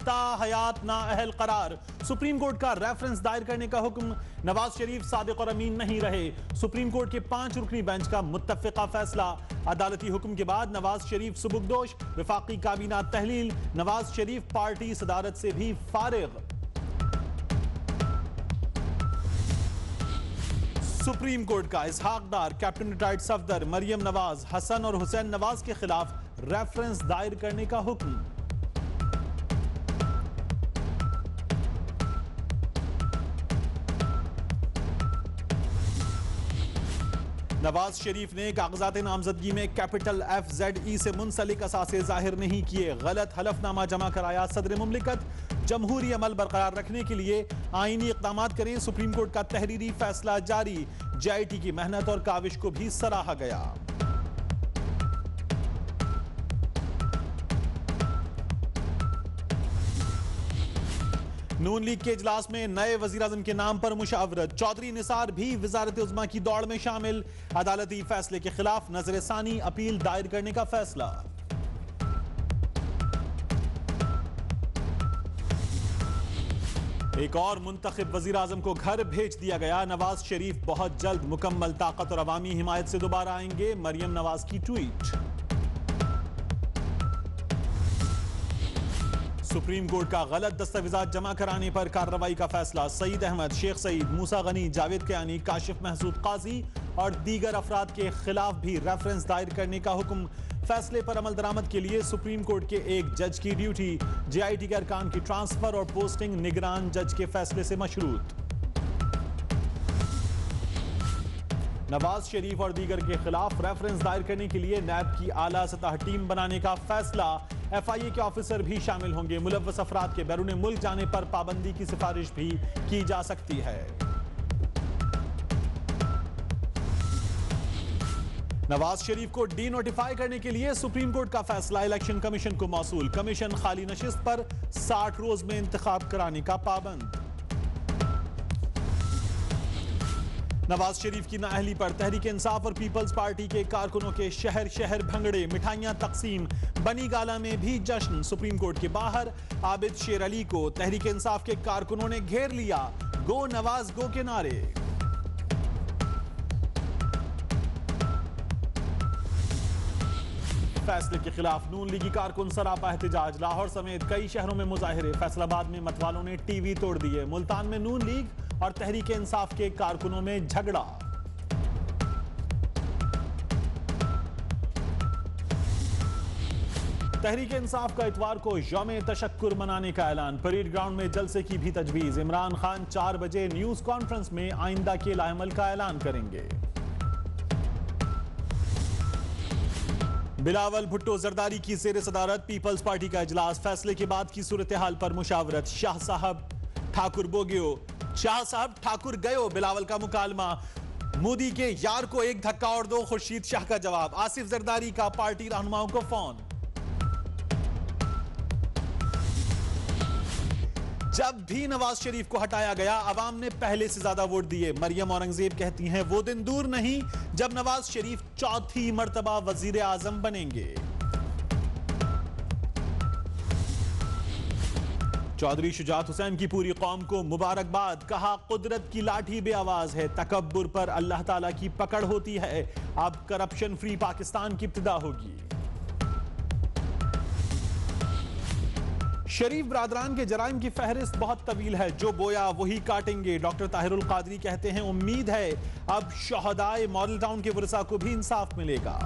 ताहयात नाअहल करार। Supreme court का reference दायर करने का हुक्म। नवाज शरीफ सादिक और अमीन नहीं रहे। सुप्रीम कोर्ट के 5 रुकनी बेंच का मुत्तफिका फैसला। अदालती हुक्म के बाद नवाज शरीफ सुबुकदोश। वफाकी काबीना तहलील। नवाज शरीफ पार्टी सदारत से भी फारिग। सुप्रीम कोर्ट का इसहाकदार, कैप्टन रिटायर्ड सफदर, मरियम नवाज, हसन और हुसैन नवाज के खिलाफ रेफरेंस दायर करने का हुक्म। नवाज शरीफ ने कागजात नामजदगी में कैपिटल FZE से मुंसलिक असासे जाहिर नहीं किए। गलत हलफनामा जमा कराया। सदर मुमलिकत जमहूरी अमल बरकरार रखने के लिए आईनी इक़दाम करें। सुप्रीम कोर्ट का तहरीरी फैसला जारी। JIT की मेहनत और काविश को भी सराहा गया। नून लीग के इजलास में नए वज़ीर-ए-आज़म के नाम पर मुशावरत। चौधरी निसार भी वज़ारत उज़्मा की दौड़ में शामिल। अदालती फैसले के खिलाफ नजर-ए-सानी अपील दायर करने का फैसला। एक और मुंतखब वज़ीर-ए-आज़म को घर भेज दिया गया। नवाज शरीफ बहुत जल्द मुकम्मल ताकत और अवामी हिमायत से दोबारा आएंगे। मरियम नवाज की ट्वीट। सुप्रीम कोर्ट का गलत दस्तावेजात जमा कराने पर कार्रवाई का फैसला। सईद अहमद, शेख सईद, मूसा गनी, जावेद कयानी, काशिफ महसूद काजी और दीगर अफराद के खिलाफ भी रेफरेंस दायर करने का हुक्म। फैसले पर अमल दरामद के लिए सुप्रीम कोर्ट के एक जज की ड्यूटी। JIT के अरकान की ट्रांसफर और पोस्टिंग निगरान जज के फैसले से मशरूत। नवाज शरीफ और दीगर के खिलाफ रेफरेंस दायर करने के लिए नैब की आला सतह टीम बनाने का फैसला। FIA के ऑफिसर भी शामिल होंगे। मुलव्वस अफराद के बैरून मुल्क जाने पर पाबंदी की सिफारिश भी की जा सकती है। नवाज शरीफ को डी नोटिफाई करने के लिए सुप्रीम कोर्ट का फैसला। इलेक्शन कमीशन को मौसूल। कमीशन खाली नशिस्त पर 60 रोज में इंतखाब कराने का पाबंद। नवाज शरीफ की नाअहली पर तहरीक इंसाफ और पीपल्स पार्टी के कारकुनों के शहर शहर भंगड़े। मिठाइयां तकसीम। बनी गाला में भी जश्न। सुप्रीम कोर्ट के बाहर आबिद शेर अली को तहरीक इंसाफ के कारकुनों ने घेर लिया। गो नवाज गो के नारे। फैसले के खिलाफ नून लीगी कारकुन सरापा एहतजाज। लाहौर समेत कई शहरों में मुजाहिरे। फैसलाबाद में मतवालों ने टीवी तोड़ दिए। मुल्तान में नून लीग और तहरीक इंसाफ के कारकुनों में झगड़ा। तहरीक इंसाफ का इतवार को यौम तशक्कुर मनाने का ऐलान। परेड ग्राउंड में जलसे की भी तजवीज। इमरान खान 4 बजे न्यूज कॉन्फ्रेंस में आइंदा के लाएमल का ऐलान करेंगे। बिलावल भुट्टो जरदारी की ज़ेर सदारत पीपल्स पार्टी का इजलास। फैसले के बाद की सूरत हाल पर मुशावरत। शाह साहब ठाकुर बोगियो, शाह साहब ठाकुर गयो। बिलावल का मुकालमा। मोदी के यार को एक धक्का और दो, खुर्शीद शाह का जवाब। आसिफ जरदारी का पार्टी रहनुमाओं को फोन। जब भी नवाज शरीफ को हटाया गया अवाम ने पहले से ज्यादा वोट दिए। मरियम औरंगजेब कहती हैं वो दिन दूर नहीं जब नवाज शरीफ चौथी मर्तबा वजीर आजम बनेंगे। चौधरी शुजात हुसैन की पूरी कौम को मुबारकबाद। कहा कुदरत की लाठी बेआवाज है। तकब्बुर पर अल्लाह ताला की पकड़ होती है। अब करप्शन फ्री पाकिस्तान की इब्तिदा होगी। शरीफ ब्रादरान के जराइम की फहरिस्त बहुत तवील है। जो बोया वही काटेंगे। डॉक्टर ताहिरुल कादरी कहते हैं उम्मीद है अब शहदाए मॉडल टाउन के वरसा को भी इंसाफ मिलेगा।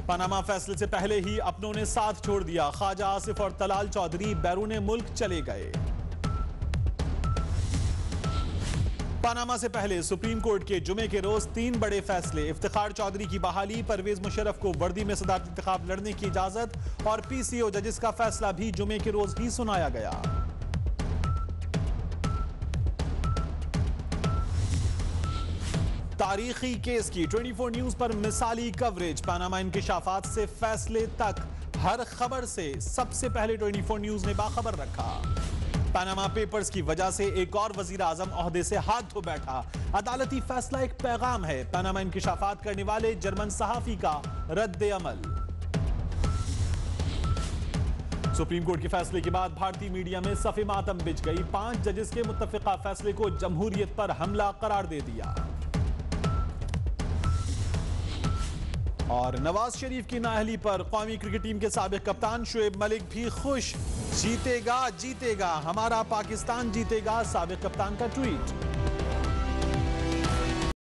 पनामा फैसले से पहले ही अपनों ने साथ छोड़ दिया। ख्वाजा आसिफ और तलाल चौधरी बैरून मुल्क चले गए। पनामा से पहले सुप्रीम कोर्ट के जुमे के रोज 3 बड़े फैसले। इफ्तिखार चौधरी की बहाली, परवेज मुशर्रफ को वर्दी में सदारती इंतखाब लड़ने की इजाजत और PCO जजेस का फैसला भी जुमे के रोज ही सुनाया गया। तारीखी केस की 24 न्यूज पर मिसाली कवरेज। पनामा इंकिशाफात से फैसले तक हर खबर से सबसे पहले 24 न्यूज ने बाखबर रखा। पनामा पेपर्स की वजह से एक और वजीर आजम ओहदे से हाथ धो बैठा। अदालती फैसला एक पैगाम है। पनामा इंकिशाफात करने वाले जर्मन सहाफी का रद्द अमल। सुप्रीम कोर्ट के फैसले के बाद भारतीय मीडिया में सफ़े मातम बिछ गई। 5 जजेस के मुत्तफिका फैसले को जमहूरियत पर हमला करार दे दिया। और नवाज शरीफ की नाअहली पर कौमी क्रिकेट टीम के साबिक कप्तान शुएब मलिक भी खुश। जीतेगा जीतेगा हमारा पाकिस्तान जीतेगा, साबिक कप्तान का ट्वीट।